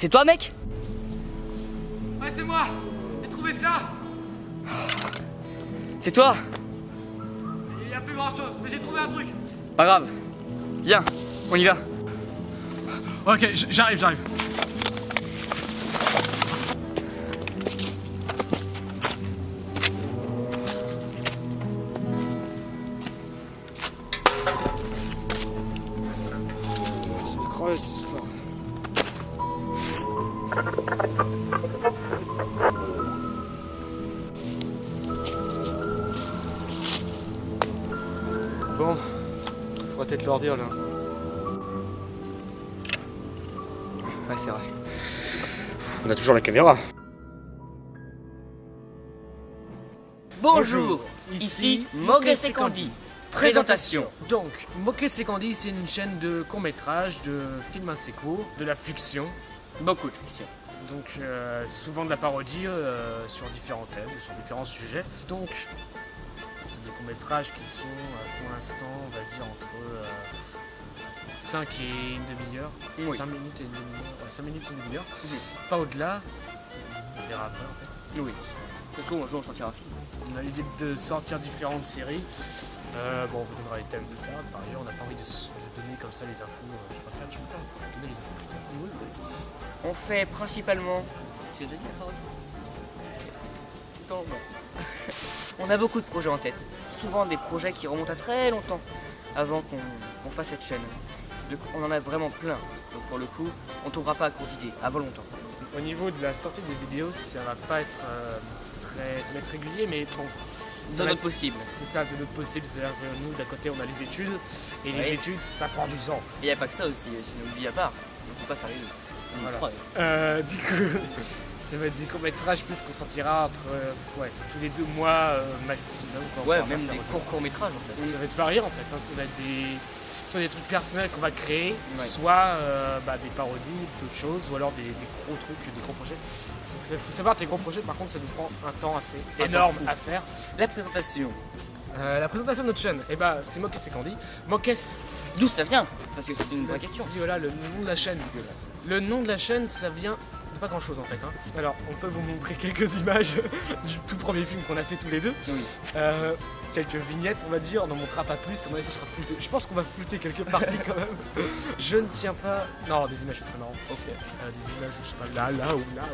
C'est toi, mec? Ouais, c'est moi. J'ai trouvé ça. C'est toi? Il y a plus grand chose, mais j'ai trouvé un truc. Pas grave. Viens, on y va. Ok, j'arrive. C'est cette histoire. Bon, faudra peut-être leur dire là. Ouais, c'est vrai. On a toujours la caméra. Bonjour, ici Mogues et Candy. Présentation. Donc, Mogues et Candy, c'est une chaîne de courts-métrages, de films assez courts, de la fiction. Beaucoup de fiction. Donc, souvent de la parodie sur différents thèmes, sur différents sujets. Donc, c'est des courts-métrages qui sont, pour l'instant, on va dire entre 5 et une demi-heure. Oui. 5 minutes et une demi-heure. 5 minutes et une demi-heure. Pas au-delà. On verra après, en fait. Oui. Parce qu'un jour on sortira un film. On a l'idée de sortir différentes séries. Bon, on vous donnera les thèmes plus tard. Par ailleurs, on n'a pas envie de donner comme ça les infos. Je préfère donner les infos plus tard. Oui. On fait principalement. Tu as déjà dit la parole? Non. On a beaucoup de projets en tête. Souvent des projets qui remontent à très longtemps avant qu'on fasse cette chaîne. On en a vraiment plein. Donc pour le coup, on tombera pas à court d'idées avant longtemps. Au niveau de la sortie des vidéos, ça va pas être ça va être régulier, mais bon. C'est notre possible. C'est ça, de notre possible. C'est-à-dire que nous, d'un côté, on a les études, et les Oui. études, ça prend du temps. Et il n'y a pas que ça aussi, c'est une vie à part. On peut pas faire les deux. Voilà. Du coup, ça va être des courts-métrages plus qu'on sortira entre tous les 2 mois maximum. Ouais, même des courts-métrages en fait. Ça va être varié en fait. Ça va être soit des trucs personnels qu'on va créer, Ouais. soit des parodies, d'autres choses, ou alors des gros trucs, des gros projets. Il faut savoir que les gros projets, par contre, ça nous prend un temps assez énorme à faire. La présentation. La présentation de notre chaîne, c'est Mogues et Candy. Mogues, D'où ça vient? Parce que c'est une vraie question. Viola, le nom de la chaîne. Le nom de la chaîne, ça vient de pas grand chose en fait. Alors, on peut vous montrer quelques images du tout premier film qu'on a fait tous les deux. Oui. Quelques vignettes, on va dire, on n'en montrera pas plus, à mon avis ce sera flouté. Je pense qu'on va flouter quelques parties quand même. Je ne tiens pas. Non, des images, ce serait marrant. Ok. Des images, je sais pas, là, ou là.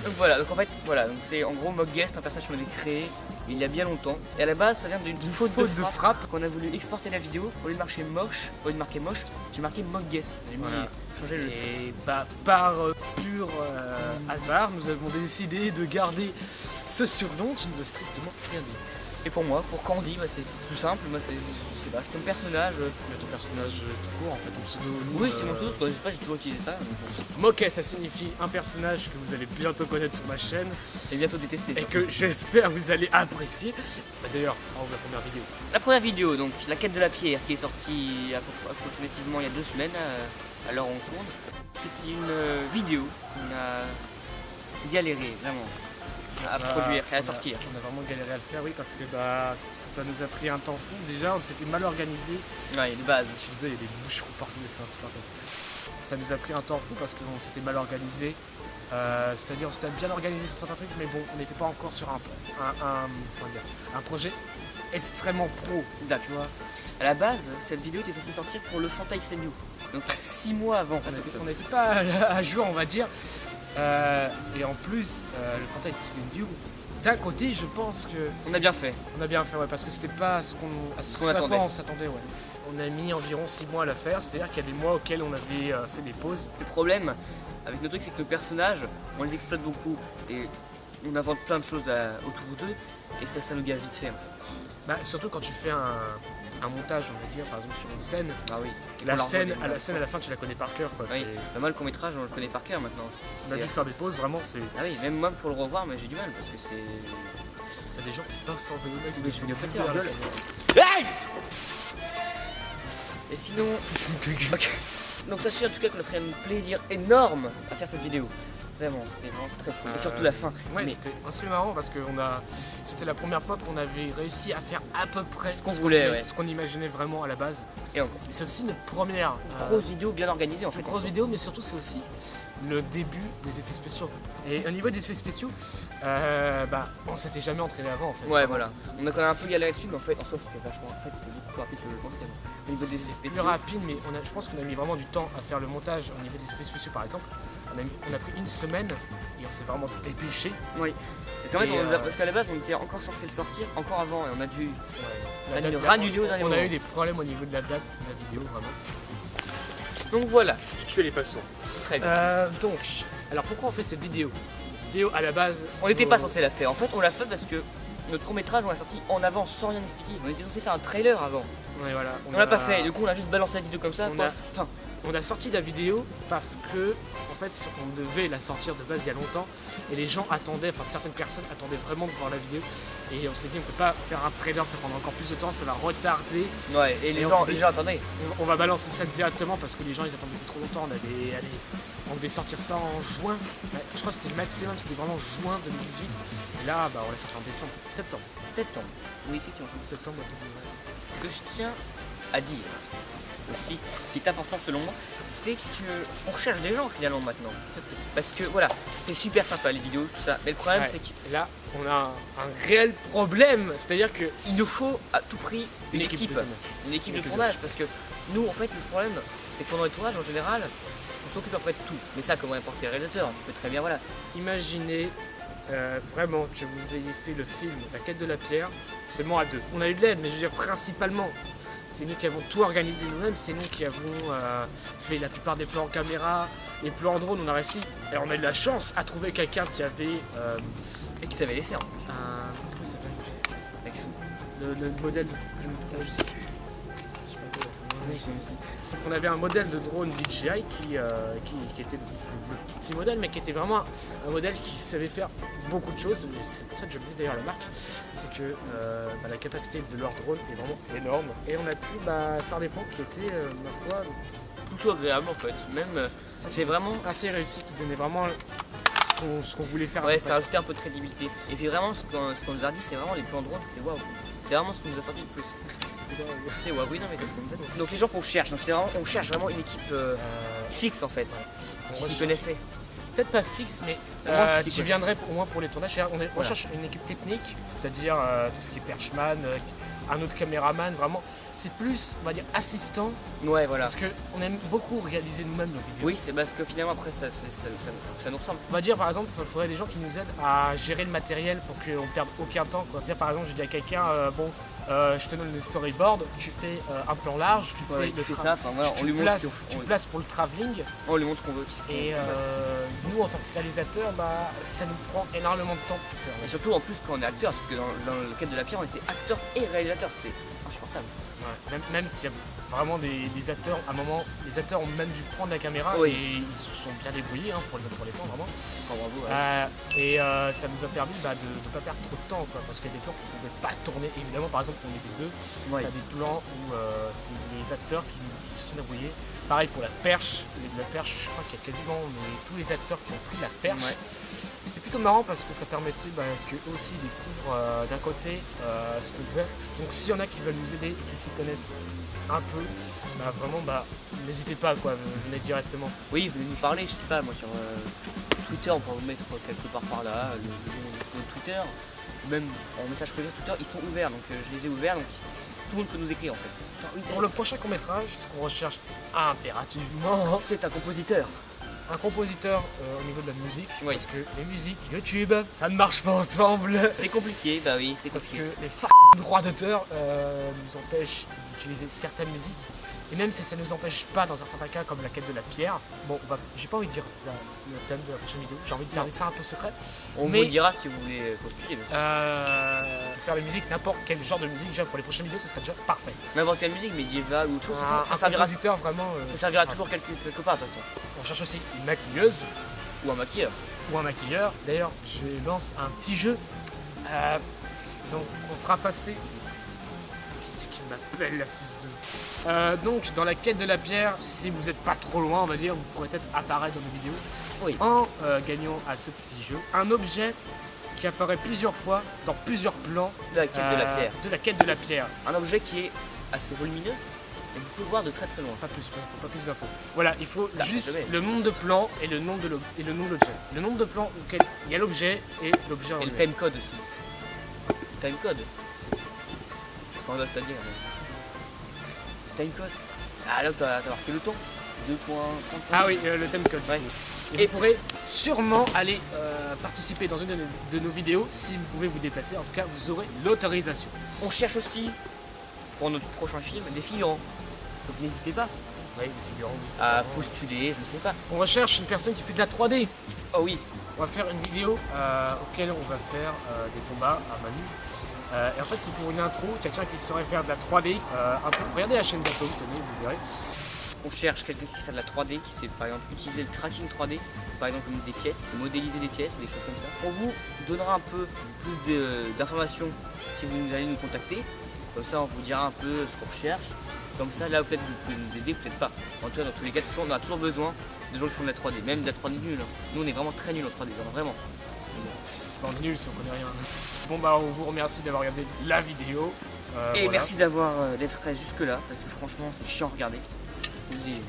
Donc voilà, donc en fait, donc c'est en gros Mogues, un personnage qu'on avait créé il y a bien longtemps. Et à la base, ça vient d'une faute de frappe qu'on a voulu exporter la vidéo. Au lieu de marquer moche, j'ai marqué Mogues. J'ai Voilà. changé le. Et par pur hasard, nous avons décidé de garder ce surnom qui ne veut strictement rien dire. Et pour moi, pour Candy, c'est tout simple. Moi, c'est un personnage. Mais ton personnage tout court en fait, ton pseudo. Oui, c'est mon pseudo, je sais pas, j'ai toujours utilisé ça. Mogues, ça signifie un personnage que vous allez bientôt connaître sur ma chaîne Et bientôt détesté. et que j'espère vous allez apprécier. D'ailleurs, on ouvre la première vidéo. La première vidéo, donc la quête de la pierre, qui est sortie approximativement il y a 2 semaines, à l'heure où on tourne. C'est une vidéo qu'on a galéré vraiment à produire et à sortir. On a vraiment galéré à le faire, oui, parce que ça nous a pris un temps fou. Déjà, on s'était mal organisé. Ouais, de base. Je disais, il y a des boucherons partout, c'est insupportable. Ça nous a pris un temps fou parce qu'on s'était mal organisé. C'est-à-dire, on s'était bien organisé sur certains trucs, mais bon, on n'était pas encore sur un projet extrêmement pro. Tu vois. À la base, cette vidéo était censée sortir pour le Fanta XNU. Donc 6 mois avant. On n'était pas à jour, on va dire. Et en plus, le Fanta XNU, d'un côté, je pense que On a bien fait. on a bien fait, ouais, parce que c'était pas ce à attendait. quoi on s'attendait. Ouais. On a mis environ 6 mois à la faire, c'est-à-dire qu'il y a des mois auxquels on avait fait des pauses. Le problème avec nos trucs, c'est que nos personnages, on les exploite beaucoup et on invente plein de choses autour d'eux et ça nous gave vite fait en fait. Surtout quand tu fais un montage, on va dire, par exemple sur une scène. Ah oui. La scène à la fin, tu la connais par cœur. Quoi. Oui. Moi, le court-métrage, on le connaît par cœur maintenant. On a dû faire des pauses, vraiment. Ah oui, même moi pour le revoir, mais j'ai du mal parce que c'est. T'as des gens qui pensent s'envoyer au mec. Mais je vais lui péter leur gueule. Et sinon. Ok. Donc sachez en tout cas qu'on a pris un plaisir énorme à faire cette vidéo. Vraiment, c'était vraiment très cool. Et surtout la fin. Ouais, Mais c'était assez marrant parce que c'était la première fois qu'on avait réussi à faire à peu près Ce qu'on voulait, ouais. ce qu'on imaginait vraiment à la base. et encore, C'est aussi notre première grosse vidéo bien organisée en fait. grosse vidéo, mais surtout c'est aussi le début des effets spéciaux. Et au niveau des effets spéciaux, on s'était jamais entraîné avant en fait. Ouais, voilà. On a quand même un peu galéré dessus, mais en fait, en soi, c'était vachement. En fait, c'était beaucoup plus rapide que je le pensais. Au niveau des effets C'est plus spéciaux. rapide, mais je pense qu'on a mis vraiment du temps à faire le montage au niveau des effets spéciaux par exemple. On a pris une semaine et on s'est vraiment dépêché. Oui. Parce qu'en fait, Et, parce qu'à la base, on était encore censé le sortir encore avant, et on a dû. La date- Ranuler au dernier on a moment. eu des problèmes au niveau de la date de la vidéo vraiment. Donc voilà, Je tuais les passants. très bien. Donc, alors pourquoi on fait cette vidéo? Vidéo à la base. On n'était pas censé la faire. En fait, on l'a fait parce que notre court métrage, on l'a sorti en avance sans rien expliquer. On était censé faire un trailer avant. Ouais, voilà. On l'a pas fait. Du coup, on a juste balancé la vidéo comme ça. On quoi. a- Enfin, On a sorti la vidéo parce que, en fait, on devait la sortir de base il y a longtemps et les gens attendaient, enfin certaines personnes attendaient vraiment de voir la vidéo et on s'est dit on peut pas faire un trailer, ça prendra encore plus de temps, ça va retarder. ouais. Et Et les on gens, s'est dit- attendez. On va balancer ça directement parce que les gens ils attendent beaucoup trop longtemps. On devait sortir ça en juin. Ouais, je crois que c'était le maximum, c'était vraiment juin 2018. Et là, on l'a sorti en décembre, septembre. Septembre. Oui, effectivement. Septembre 2020. Ce que je tiens à dire aussi, qui est important selon moi, c'est qu'on recherche des gens finalement maintenant. Septembre. Parce que voilà, c'est super sympa les vidéos, tout ça. Mais le problème, Ouais. c'est qu'il Et là, on a un réel problème, c'est-à-dire que nous faut à tout prix une équipe. de tournage. Une équipe de Une équipe de tournage. Parce que nous, en fait, le problème, c'est que pendant les tournages, en général, on s'occupe après de tout. Mais ça, comme n'importe quel réalisateur, on peut très bien, voilà. Imaginez vraiment que vous ayez fait le film La Quête de la Pierre, seulement à deux. On a eu de l'aide, mais je veux dire principalement, c'est nous qui avons tout organisé nous-mêmes, c'est nous qui avons fait la plupart des plans en caméra, les plans en drone, on a réussi. Et on a eu de la chance à trouver quelqu'un qui avait Et qui savait les faire. comment il s'appelle Avec son- le modèle, je sais plus. Je sais pas comment ça s'appelle. Donc on avait un modèle de drone DJI qui était le plus petit modèle, mais qui était vraiment un modèle qui savait faire beaucoup de choses. Et c'est pour ça que j'ai oublié d'ailleurs la marque. C'est que la capacité de leur drone est vraiment énorme. Et on a pu faire des plans qui étaient, ma foi, Plutôt agréable en fait. Même, c'est vraiment. assez réussis, qui donnaient vraiment ce qu'on voulait faire. Ouais, ça a rajouté un peu de crédibilité. Et puis vraiment, ce qu'on nous a dit, c'est vraiment les plans de drone, c'est waouh. C'est vraiment ce qui nous a sorti le plus. C'était dingue. C'était waouh, oui, non, mais c'est ce qu'on nous a dit. Donc les gens qu'on cherche, donc on cherche vraiment une équipe fixe en fait, On qui s'y recherche- connaissait. Peut-être pas fixe, mais Au moins qui s'y tu connaît. viendrais au moins pour les tournages. On Voilà. cherche une équipe technique, c'est-à-dire tout ce qui est perchman, un autre caméraman, vraiment. C'est plus, on va dire, assistant, Ouais, voilà. parce qu'on aime beaucoup réaliser nous-mêmes nos vidéos. Oui, c'est parce que finalement après ça nous ressemble. On va dire par exemple, il faudrait des gens qui nous aident à gérer le matériel pour qu'on perde aucun temps. Quoi. Dire par exemple, je dis à quelqu'un, je te donne le storyboard, tu fais un plan large, tu Ouais, fais tu le fais tra- ça, enfin voilà, tu on lui montre places, tu places pour le travelling. on lui montre qu'on veut. Et nous, en tant que réalisateur, ça nous prend énormément de temps pour tout faire. Et surtout en plus quand on est acteur, parce que dans le Quête de la Pierre on était acteur et réalisateur, c'était insupportable. Ouais, même s'il y a vraiment des acteurs, à un moment, les acteurs ont même dû prendre la caméra Oui. et ils se sont bien débrouillés pour les plans, vraiment. Enfin, bravo. Ouais. Ça nous a permis de ne pas perdre trop de temps, quoi, parce qu'il y a des plans qu'on ne pouvait pas tourner. Évidemment, par exemple, on était deux, Ouais. il y a des plans où c'est les acteurs qui se sont débrouillés. Pareil pour la perche, je crois qu'il y a quasiment tous les acteurs qui ont pris la perche. Ouais. C'était plutôt marrant parce que ça permettait qu'eux aussi découvrent d'un côté ce qu'on faisait. Donc s'il y en a qui veulent nous aider et qui s'y connaissent un peu, vraiment n'hésitez pas, quoi, venez directement. Oui, venez nous parler, je sais pas, moi sur Twitter, on pourra vous mettre quelque part par là, le nom de Twitter, même en message privé Twitter, ils sont ouverts, donc je les ai ouverts, donc tout le monde peut nous écrire en fait. Attends, oui, Pour le prochain court-métrage, ce qu'on recherche impérativement, c'est un compositeur. un compositeur au niveau de la musique, Oui. parce que les musiques, YouTube, ça ne marche pas ensemble. C'est compliqué, bah oui, c'est Parce compliqué. que les droits d'auteur nous empêchent d'utiliser certaines musiques. Et même si ça ne nous empêche pas dans un certain cas comme la quête de la pierre, j'ai pas envie de dire le thème de la prochaine vidéo, j'ai envie de garder ça un peu secret. On mais- vous le dira si vous voulez postuler. Faire la musique, n'importe quel genre de musique, déjà pour les prochaines vidéos, ce serait déjà parfait. N'importe quelle musique médiévale ou autre chose, Un ça servira, compositeur vraiment. ça servira toujours quelque part de toute façon. On cherche aussi une maquilleuse Ou un maquilleur. ou un maquilleur. D'ailleurs, je lance un petit jeu. Donc, on fera passer. Qui c'est qui Il m'appelle la fils de... donc, dans la quête de la pierre, si vous n'êtes pas trop loin, on va dire, vous pourrez peut-être apparaître dans nos vidéos. Oui. En gagnant à ce petit jeu, un objet qui apparaît plusieurs fois dans plusieurs plans De la quête de la pierre. de la quête de la pierre. Un objet qui est assez volumineux et vous pouvez le voir de très très loin. Pas plus, il faut pas plus d'infos. Voilà, il faut Là, juste je mets. le nombre de plans et le nom de l'objet. Le nombre de plans auquel il y a l'objet et l'objet en Et le lui-même. timecode aussi. Timecode. Comment on doit se le dire? Timecode. Ah là, t'as marqué le temps. 2.35. Ah oui, le timecode. Ouais. Et vous pourrez sûrement aller participer dans une de nos vidéos si vous pouvez vous déplacer. En tout cas, vous aurez l'autorisation. On cherche aussi, pour notre prochain film, des figurants. Donc n'hésitez pas Oui, les figurants, oui, c'est à vraiment- postuler, je sais pas. On recherche une personne qui fait de la 3D. Oh oui, On va faire une vidéo auquel on va faire des combats à Manu. Et en fait, c'est pour une intro, quelqu'un qui saurait faire de la 3D. Un peu. Regardez la chaîne d'Atom, tenez, vous verrez. on cherche quelqu'un qui sait faire de la 3D, qui sait par exemple utiliser le tracking 3D, par exemple comme des pièces, c'est modéliser des pièces ou des choses comme ça. On vous donnera un peu plus d'informations si vous allez nous contacter. Comme ça, on vous dira un peu ce qu'on recherche. Comme ça, là, peut-être vous pouvez nous aider, peut-être pas. En tout cas, dans tous les cas, de toute façon, on a toujours besoin de gens qui font de la 3D, même de la 3D nulle. Hein. Nous, on est vraiment très nuls en 3D, vraiment. C'est pas nul si on connaît rien. Bon bah on vous remercie d'avoir regardé la vidéo. Et voilà. merci d'être resté jusque là, parce que franchement, c'est chiant à regarder. Je vous dis,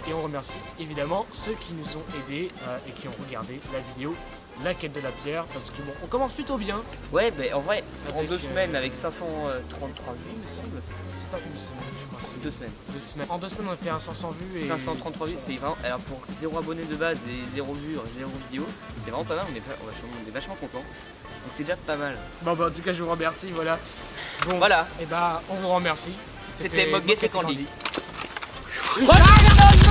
Et on remercie évidemment ceux qui nous ont aidés et qui ont regardé la vidéo La quête de la pierre, parce que bon, on commence plutôt bien. ouais, bah, en vrai, en Avec, 2 semaines, avec 533 vues, il me semble. C'est pas une semaine, je crois. C'est 2 semaines. 2 semaines. En 2 semaines, on a fait un 500 vues et 533 vues, c'est vraiment. Alors pour 0 abonnés de base et 0 vues, 0 vidéo, c'est vraiment pas mal, on est vachement content. Donc c'est déjà pas mal. Bon bah en tout cas, je vous remercie. Voilà. Bon. Voilà, Et bah on vous remercie. c'était Moguet, c'est Candy. Candy.